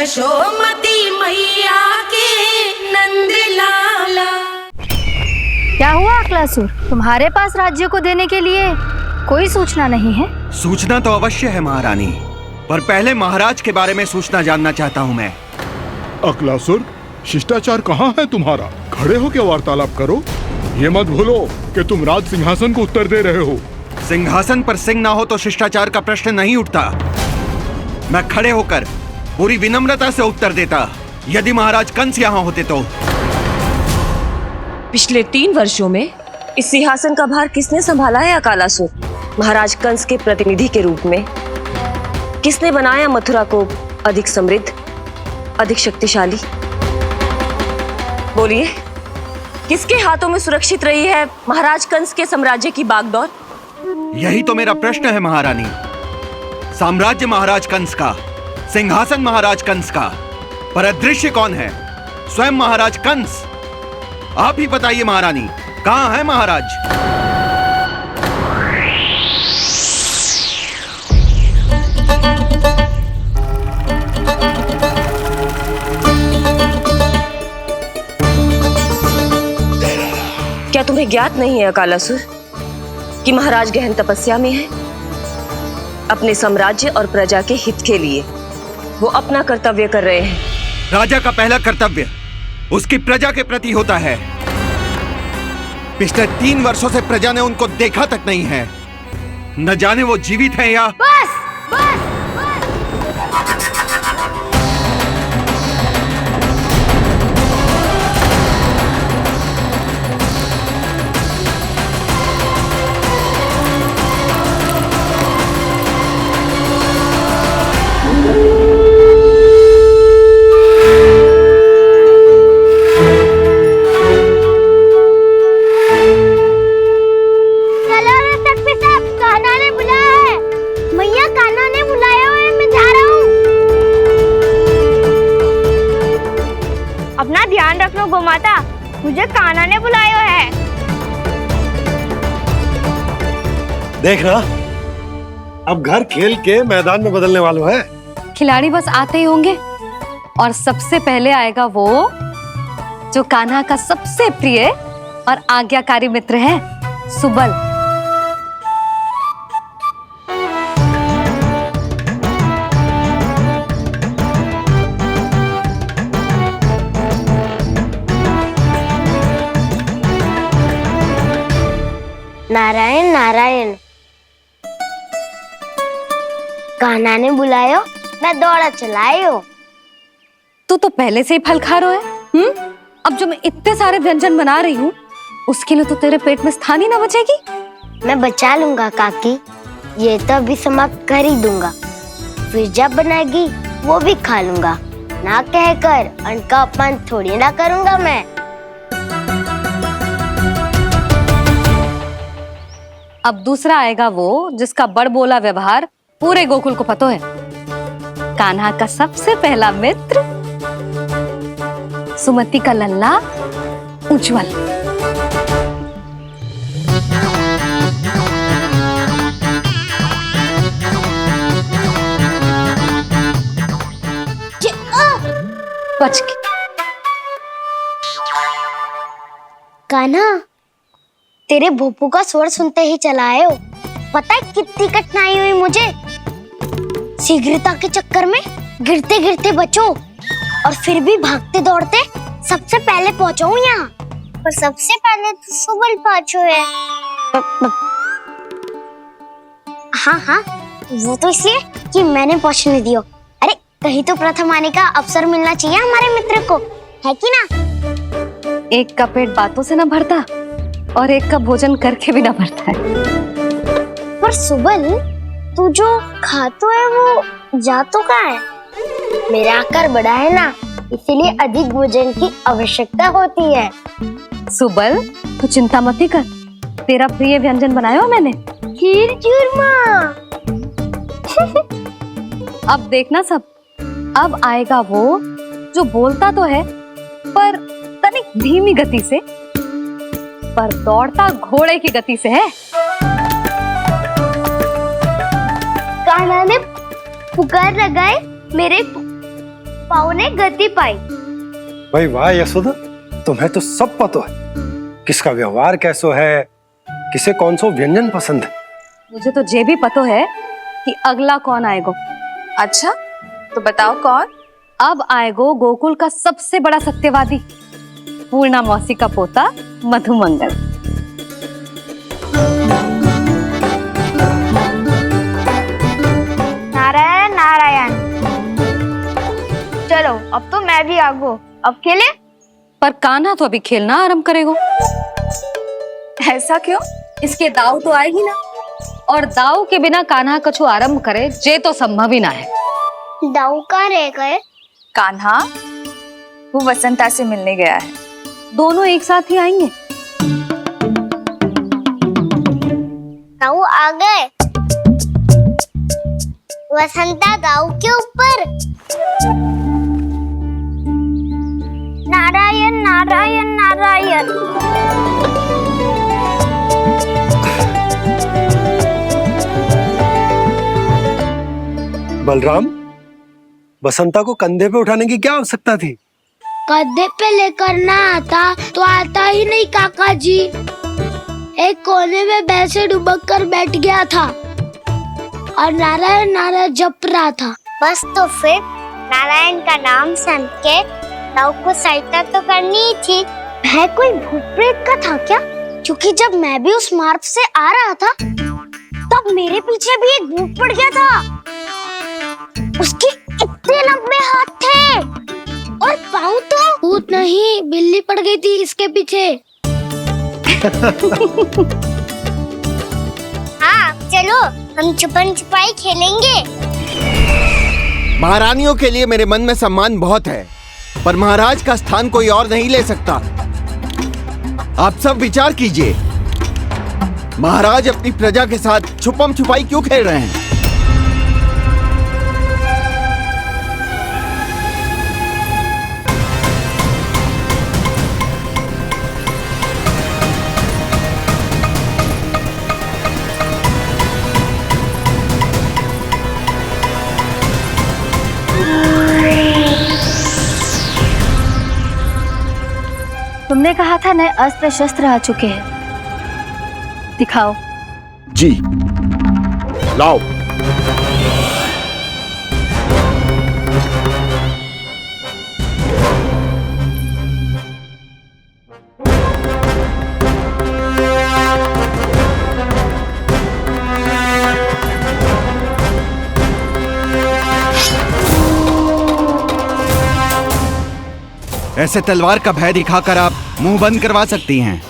यशोमती मैया के नंद लाला। क्या हुआ अकलासुर, तुम्हारे पास राज्य को देने के लिए कोई सूचना नहीं है? सूचना तो अवश्य है महारानी, पर पहले महाराज के बारे में सूचना जानना चाहता हूँ मैं। अकलासुर, शिष्टाचार कहाँ है तुम्हारा? खड़े हो के वार्तालाप करो। ये मत भूलो कि तुम राज सिंहासन को उत्तर दे रहे हो। सिंहासन पर सिंह ना हो तो शिष्टाचार का प्रश्न नहीं उठता। मैं खड़े होकर पूरी विनम्रता से उत्तर देता यदि महाराज कंस यहाँ होते तो। पिछले 3 वर्षों में इस सिंहासन का भार किसने संभाला है अकालासुर? महाराज कंस के प्रतिनिधि के रूप में किसने बनाया मथुरा को अधिक समृद्ध, अधिक शक्तिशाली? बोलिए, किसके हाथों में सुरक्षित रही है महाराज कंस के साम्राज्य की बागडोर? यही तो मेरा प्रश्न है महारानी। साम्राज्य महाराज कंस का, सिंहासन महाराज कंस का, पर अदृश्य कौन है? स्वयं महाराज कंस। आप ही बताइए महारानी, कहाँ है महाराज? क्या तुम्हें ज्ञात नहीं है अकालासुर कि महाराज गहन तपस्या में है? अपने साम्राज्य और प्रजा के हित के लिए वो अपना कर्तव्य कर रहे हैं। राजा का पहला कर्तव्य उसकी प्रजा के प्रति होता है। पिछले 3 वर्षों से प्रजा ने उनको देखा तक नहीं है। न जाने वो जीवित हैं या... बस बस गोमाता, मुझे कान्हा ने बुलाया है। देख ना, अब घर खेल के मैदान में बदलने वालों है। खिलाड़ी बस आते ही होंगे और सबसे पहले आएगा वो जो कान्हा का सबसे प्रिय और आज्ञाकारी मित्र है, सुबल। नारायण नारायण, कान्हा ने बुलायो, मैं दौड़ा चलायो। तू तो पहले से ही फल खा रहा है। अब जो मैं इतने सारे व्यंजन बना रही हूँ उसके लिए तो तेरे पेट में स्थान ही ना बचेगी। मैं बचा लूंगा काकी, ये तो अभी समाप्त कर ही दूंगा, फिर जब बनाएगी वो भी खा लूंगा। ना कहकर अन्न का अपमान थोड़ी ना करूंगा मैं। अब दूसरा आएगा वो जिसका बड़ बोला व्यवहार पूरे गोकुल को पता है, कान्हा का सबसे पहला मित्र, सुमति का लल्ला उज्जवल। बच के। कान्हा, तेरे भोपू का स्वर सुनते ही चला आए हो। पता है कितनी कठिनाई हुई मुझे? शीघ्रता के चक्कर में गिरते गिरते बचो और फिर भी भागते दौड़ते सबसे पहले पहुंचो यहाँ। पर सबसे पहले तो सुबल पहुंचो है। हाँ हाँ, वो तो इसलिए कि मैंने पहुंचने दियो। अरे कहीं तो प्रथम आने का अवसर मिलना चाहिए हमारे मित्र को, है कि ना? एक का पेट बातों से ना भरता और एक का भोजन करके भी ना भरता है। पर सुबल, तू जो खातो है वो जातो कहाँ है? मेरा आकार बड़ा है ना, इसीलिए अधिक भोजन की आवश्यकता होती है। सुबल, तू चिंता मत ही कर, तेरा प्रिय व्यंजन बनाया हो मैंने, खीर चूरमा। अब देखना सब, अब आएगा वो जो बोलता तो है पर तनिक धीमी गति से, पर दौड़ता घोड़े की गति से है। कान्हा ने पुकार लगाए मेरे पाँव ने गति पाई। भाई वाह यशोदा, तुम्हें तो सब पता है, किसका व्यवहार कैसो है, किसे कौन सो व्यंजन पसंद है। मुझे तो ये भी पता है कि अगला कौन आएगो। अच्छा, तो बताओ कौन? अब आएगो गोकुल का सबसे बड़ा सत्यवादी, पूर्णा मौसी का पोता मधुमंगल। नारायण नारायण। चलो अब तो मैं भी आगो, अब खेले। पर कान्हा तो अभी खेलना आरंभ करेगो। ऐसा क्यों? इसके दाव तो आएगी ना, और दाव के बिना कान्हा कछु आरंभ करे जे तो संभव ही ना है। दाऊ कहाँ रह गए? कान्हा वो वसंता से मिलने गया है। दोनों एक साथ ही आएंगे। दाऊ आ गए। वसंता दाऊ के ऊपर। नारायण नारायण नारायण। बलराम, बसंता को कंधे पे उठाने की क्या आवश्यकता थी? कंधे पे लेकर ना आता तो आता ही नहीं काका जी। एक कोने में वैसे डुबक कर बैठ गया था और नारायण नारायण जप रहा था। बस तो फिर नारायण का नाम सुन के दाऊ को सहायता तो करनी ही थी। वह कोई भूत प्रेत का था क्या? क्योंकि जब मैं भी उस मार्ग से आ रहा था तब मेरे पीछे भी एक भूत पड़ गया था। उसके इतने लंबे हाथ थे और पाँव तो भूत नहीं, बिल्ली पड़ गई थी इसके पीछे। हाँ चलो हम छुपन छुपाई खेलेंगे। महारानियों के लिए मेरे मन में सम्मान बहुत है, पर महाराज का स्थान कोई और नहीं ले सकता। आप सब विचार कीजिए, महाराज अपनी प्रजा के साथ छुपम छुपाई क्यों खेल रहे हैं? तुमने कहा था नए अस्त्र शस्त्र आ चुके हैं, दिखाओ। जी लाओ। ऐसे तलवार का भय दिखाकर आप मुंह बंद करवा सकती हैं,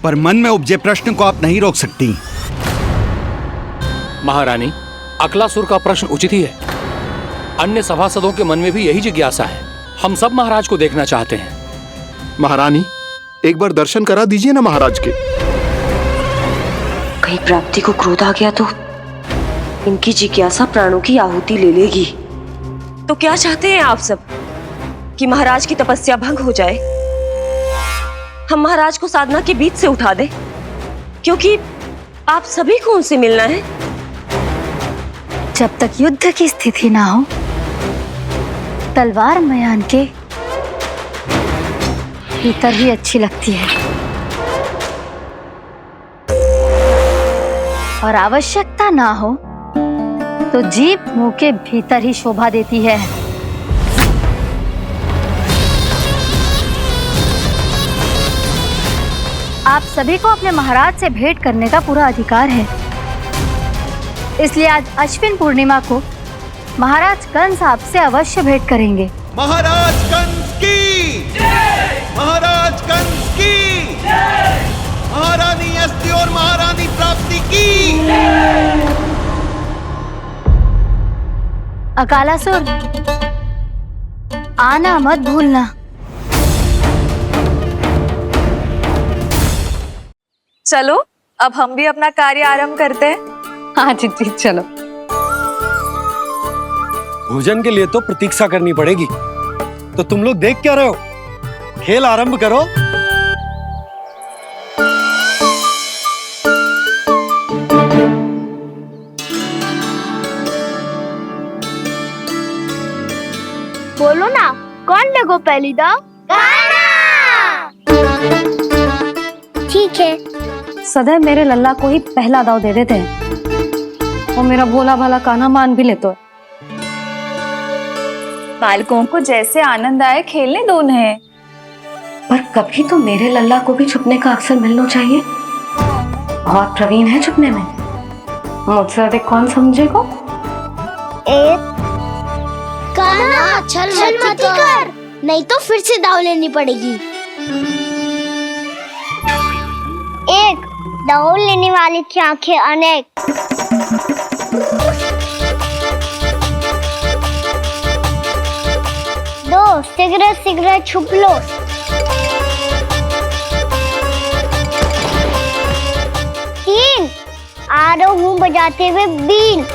पर मन में उपजे प्रश्न को आप नहीं रोक सकती। महारानी, अकलासुर का प्रश्न उचित ही है। अन्य सभासदों के मन में भी यही जिज्ञासा है। हम सब महाराज को देखना चाहते हैं। महारानी, एक बार दर्शन करा दीजिए ना महाराज के। कहीं प्राप्ति को क्रोध आ गया तो इनकी जिज्ञासा प्राणों की आहुति ले लेगी। तो क्या चाहते हैं आप सब? कि महाराज की तपस्या भंग हो जाए? हम महाराज को साधना के बीच से उठा दें? क्योंकि आप सभी को उनसे मिलना है। जब तक युद्ध की स्थिति ना हो, तलवार मयान के भीतर ही अच्छी लगती है, और आवश्यकता ना हो तो जीभ मुंह के भीतर ही शोभा देती है। आप सभी को अपने महाराज से भेंट करने का पूरा अधिकार है, इसलिए आज अश्विन पूर्णिमा को महाराज कंस आपसे अवश्य भेंट करेंगे। महाराज कंस की जय! महाराज कंस की जय! महारानी अस्ति और महारानी प्राप्ति की जय! अकालासुर, आना मत भूलना। चलो अब हम भी अपना कार्य आरंभ करते हैं। हाँ जी चलो। भोजन के लिए तो प्रतीक्षा करनी पड़ेगी, तो तुम लोग देख क्या रहे हो? खेल आरंभ करो। बोलो बोलो ना, कौन लेगो पहली दाव? कान्हा। ठीक है। सदैव मेरे लल्ला को ही पहला दाव दे देते हैं और मेरा भोला भाला कान्हा मान भी लेते हैं। बालकों को जैसे आनंद आए खेलने दो उन्हें। पर कभी तो मेरे लल्ला को भी छुपने का अवसर मिलना चाहिए। बहुत प्रवीण है छुपने में, मुझसे अधिक कौन समझेगा? कान्हा छल मत कर, नहीं तो फिर से दाव लेनी पड़ेगी। एक दाव लेने वाली की आंखें अनेक। दो सिगरेट सिगरेट छुप लो। तीन आ रहा हूँ बजाते हुए बीन।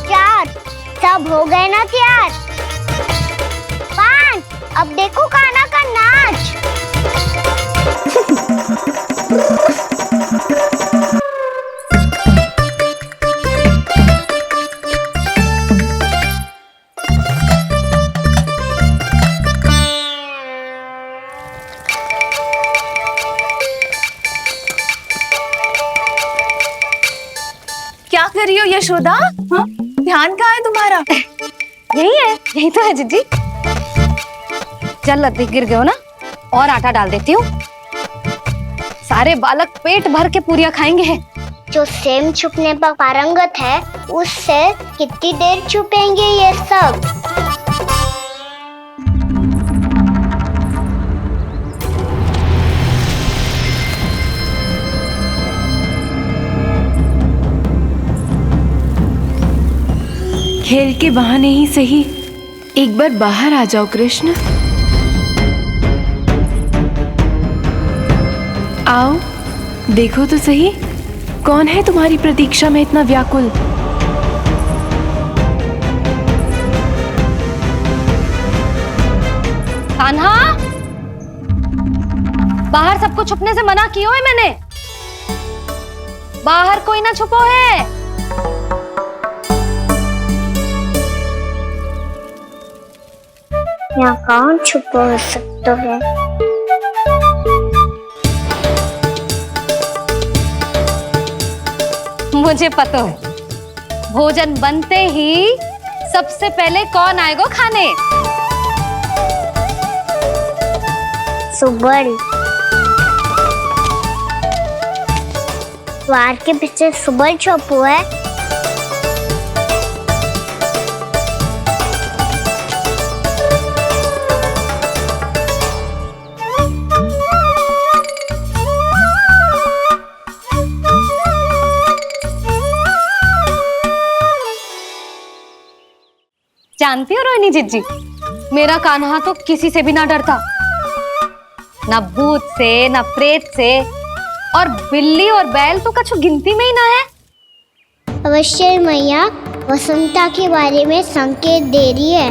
चार सब हो गए ना तैयार। पांच अब देखो कान्हा का नाच। क्या कर रही हो यशोदा? हाँ? ध्यान कहाँ है तुम्हारा? यही है, यही तो है जीजी। चल अधिक गिर गए हो ना, और आटा डाल देती हूँ। सारे बालक पेट भर के पूरियां खाएंगे। जो सेम छुपने पर पारंगत है, उससे कितनी देर छुपेंगे ये सब? खेल के बहाने ही सही एक बार बाहर आ जाओ कृष्ण। आओ देखो तो सही, कौन है तुम्हारी प्रतीक्षा में इतना व्याकुल? कान्हा, बाहर सबको छुपने से मना किया है मैंने। बाहर कोई ना छुपो है। यहाँ कौन छुपा हो सकता है? मुझे पता है, भोजन बनते ही सबसे पहले कौन आएगा खाने? सुबल। द्वार के पीछे सुबल छुपा है। जानती हो रोहिणी जीजी, मेरा कान्हा तो किसी से भी ना डरता, ना भूत से, ना प्रेत से, और बिल्ली और बैल तो कछु गिनती में ही ना है। अवश्य मैया वसंता के बारे में संकेत दे रही है।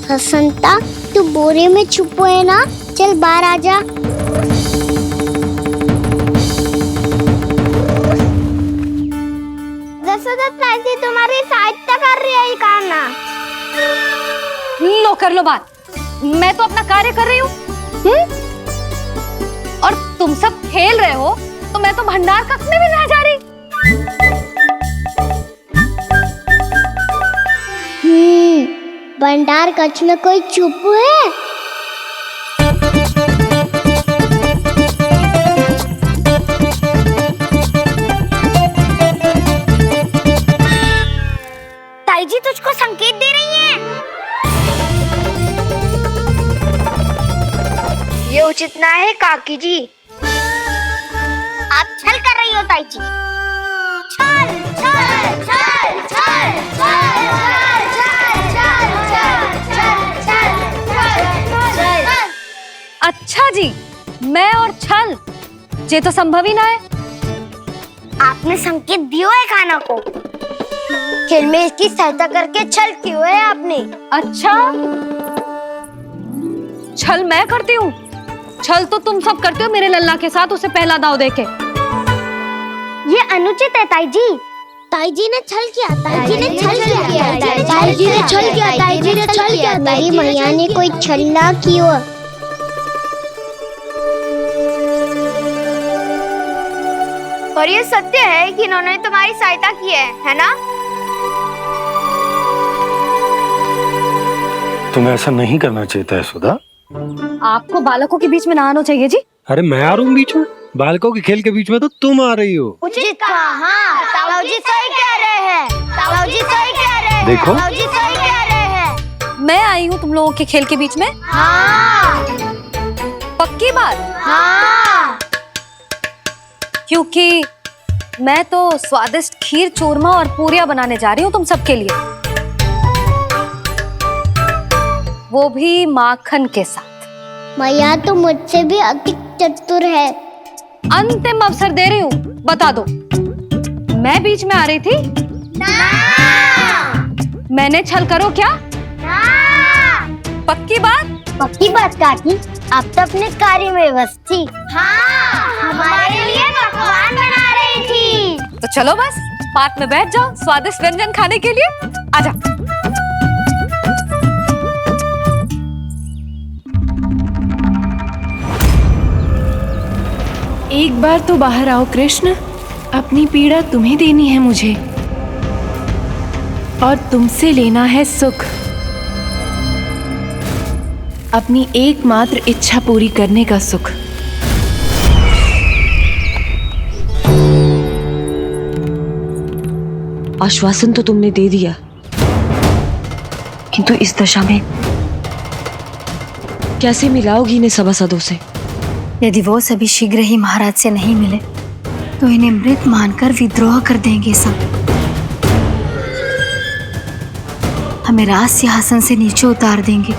वसंता तू बोरे में छुपो है ना, चल बाहर आ जा। तुम्हारी सहायता कर रही है कान्हा। लो कर लो बात, मैं तो अपना कार्य कर रही हूँ। और तुम सब खेल रहे हो तो मैं तो भंडार कक्ष में भी नहीं जा रही। भंडार कक्ष में कोई चुप है? ताई जी तुझको संकेत दे रही है। ये उचित ना है काकी जी। आप छल कर रही हो ताई जी। छल छल छल छल छल छल। अच्छा जी, मैं और छल, ये तो संभव ही ना है। आपने संकेत दियो है कान्हा को, खेल में इसकी सहायता करके छल क्यों है आपने? अच्छा, छल मैं करती हूँ? छल तो तुम सब करते हो मेरे लल्ला के साथ, उसे पहला दाव देके। ये अनुचित है ताई जी। ताई जी ने छल किया, ताई जी ने छल किया, ताई जी ने छल किया, ताई जी ने छल किया। मेरी मैया ने कोई छल ना किया। और ये सत्य है कि इन्होंने तुम्हारी सहायता की है ना? तुम्हें ऐसा नहीं करना चाहिए था यशोदा। आपको बालकों के बीच में ना आना चाहिए जी। अरे मैं आ रहा हूँ बीच में? बालकों के खेल के बीच में तो तुम आ रही हो। उचित कहा। हाँ, ताऊ जी सही कह रहे हैं। ताऊ जी सही कह रहे हैं। देखो। ताऊ जी सही कह रहे हैं। मैं आई हूँ तुम लोगों के खेल के बीच में? हाँ। पक्की बात? हाँ। क्योंकि मैं तो स्वादिष्ट खीर, चूरमा और पूरियां बनाने जा रही हूँ तुम सबके लिए, वो भी माखन के साथ। मैया तो मुझसे भी अधिक चतुर है। अंतिम अवसर दे रही हूँ, बता दो, मैं बीच में आ रही थी? ना। मैंने छल करो क्या? ना। पक्की बात? पक्की बात काकी, आप तो अपने कार्य में व्यस्त थी। हाँ, हमारे लिए पकवान बना रही थी। तो चलो बस पात में बैठ जाओ स्वादिष्ट व्यंजन खाने के लिए। आजा। एक बार तो बाहर आओ कृष्ण, अपनी पीड़ा तुम्हें देनी है मुझे, और तुमसे लेना है सुख। अपनी एकमात्र इच्छा पूरी करने का सुख। आश्वासन तो तुमने दे दिया, किंतु इस दशा में कैसे मिलाओगी इन्हें सभासदों से? यदि वो सभी शीघ्र ही महाराज से नहीं मिले तो इन्हें मृत मानकर विद्रोह कर देंगे सब। हमें राज सिंहासन से नीचे उतार देंगे,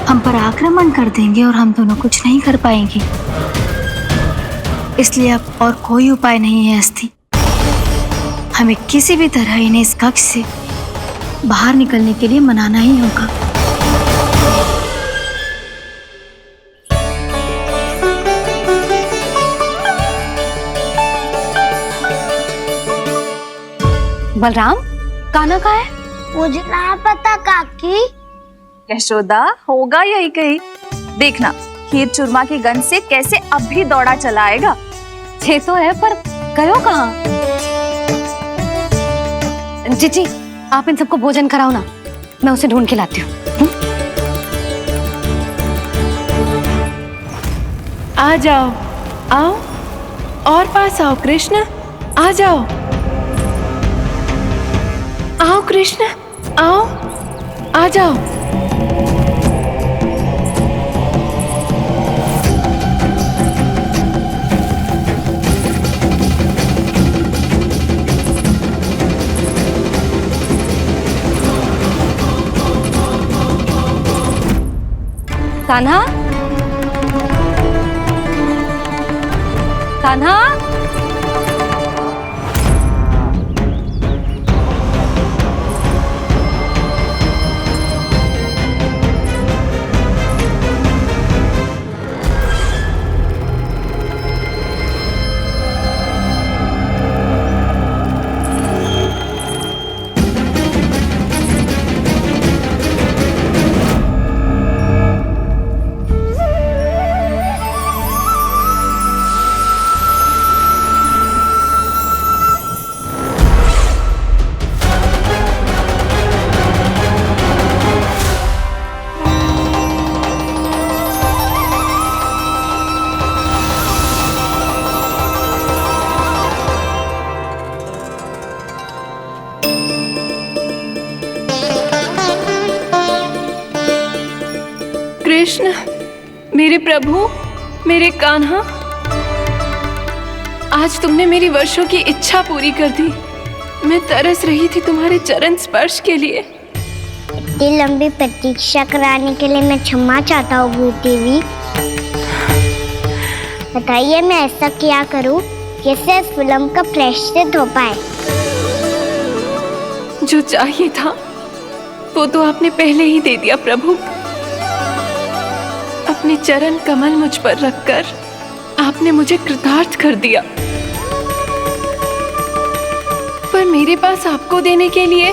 हम पर आक्रमण कर देंगे और हम दोनों कुछ नहीं कर पाएंगे। इसलिए अब और कोई उपाय नहीं है अस्थि। हमें किसी भी तरह इन्हें इस कक्ष से बाहर निकलने के लिए मनाना ही होगा। बलराम, कान्हा कहाँ है? मुझे ना पता काकी। यशोदा, होगा यही कहीं। देखना खीर चूरमा की गंध से कैसे अब भी दौड़ा चला आएगा। छे तो है पर गयो कहाँ? जीजी, आप इन सबको भोजन कराओ ना, मैं उसे ढूंढ के लाती हूँ। आ जाओ, आओ और पास आओ कृष्ण, आ जाओ। आओ कृष्ण, आओ, आ जाओ। कान्हा, कान्हा, कृष्ण, मेरे प्रभु, मेरे कान्हा, आज तुमने मेरी वर्षों की इच्छा पूरी कर दी। मैं तरस रही थी तुम्हारे चरण स्पर्श के लिए। इतनी लंबी प्रतीक्षा कराने के लिए मैं क्षमा चाहता हूँ भूत देवी। बताइए मैं ऐसा क्या करूँ जिससे इस फिल्म का प्रायश्चित हो पाए? जो चाहिए था वो तो आपने पहले ही दे दिया प्रभु। अब अपने चरण कमल मुझ पर रखकर आपने मुझे कृतार्थ कर दिया। पर मेरे पास आपको देने के लिए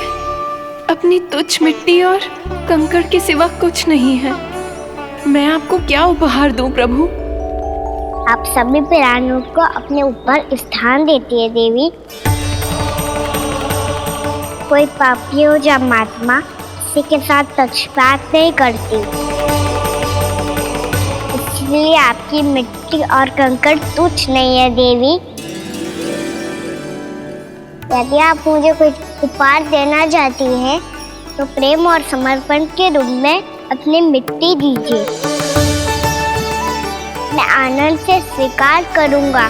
अपनी तुच्छ मिट्टी और कंकड़ के सिवा कुछ नहीं है। मैं आपको क्या उपहार दूं प्रभु? आप सभी प्राणियों को अपने ऊपर स्थान देती है देवी। कोई पापी हो या महात्मा किसी के साथ पक्षपात नहीं करती, इसलिए आपकी मिट्टी और कंकड़ तुच्छ नहीं है देवी। यदि आप मुझे कुछ उपहार देना चाहती हैं तो प्रेम और समर्पण के रूप में अपनी मिट्टी दीजिए। मैं आनंद से स्वीकार करूंगा।